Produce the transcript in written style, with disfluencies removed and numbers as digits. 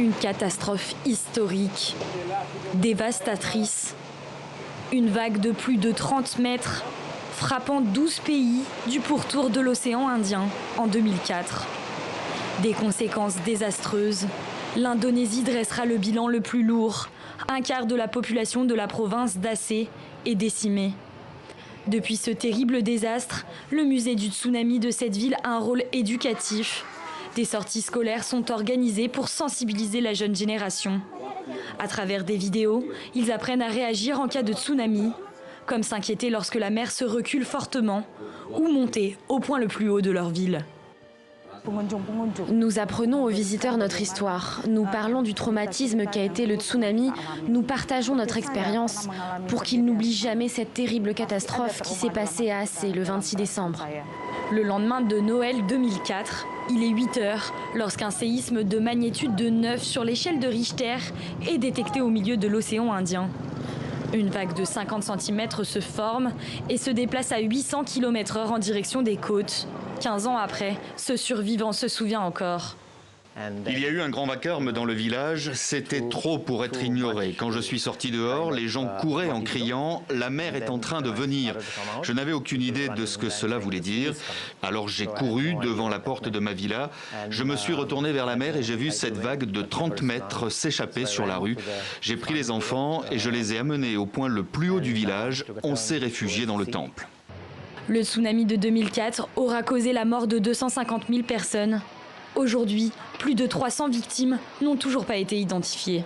Une catastrophe historique, dévastatrice. Une vague de plus de 30 mètres frappant 12 pays du pourtour de l'océan Indien en 2004. Des conséquences désastreuses. L'Indonésie dressera le bilan le plus lourd. Un quart de la population de la province d'Aceh est décimée. Depuis ce terrible désastre, le musée du tsunami de cette ville a un rôle éducatif. Des sorties scolaires sont organisées pour sensibiliser la jeune génération. À travers des vidéos, ils apprennent à réagir en cas de tsunami, comme s'inquiéter lorsque la mer se recule fortement ou monter au point le plus haut de leur ville. Nous apprenons aux visiteurs notre histoire. Nous parlons du traumatisme qu'a été le tsunami. Nous partageons notre expérience pour qu'ils n'oublient jamais cette terrible catastrophe qui s'est passée à Aceh le 26 décembre. Le lendemain de Noël 2004, il est 8 heures lorsqu'un séisme de magnitude de 9 sur l'échelle de Richter est détecté au milieu de l'océan Indien. Une vague de 50 cm se forme et se déplace à 800 km/h en direction des côtes. 15 ans après, ce survivant se souvient encore. Il y a eu un grand vacarme dans le village, c'était trop pour être ignoré. Quand je suis sorti dehors, les gens couraient en criant « La mer est en train de venir ». Je n'avais aucune idée de ce que cela voulait dire. Alors j'ai couru devant la porte de ma villa. Je me suis retourné vers la mer et j'ai vu cette vague de 30 mètres s'échapper sur la rue. J'ai pris les enfants et je les ai amenés au point le plus haut du village. On s'est réfugiés dans le temple. Le tsunami de 2004 aura causé la mort de 250 000 personnes. Aujourd'hui, plus de 300 victimes n'ont toujours pas été identifiées.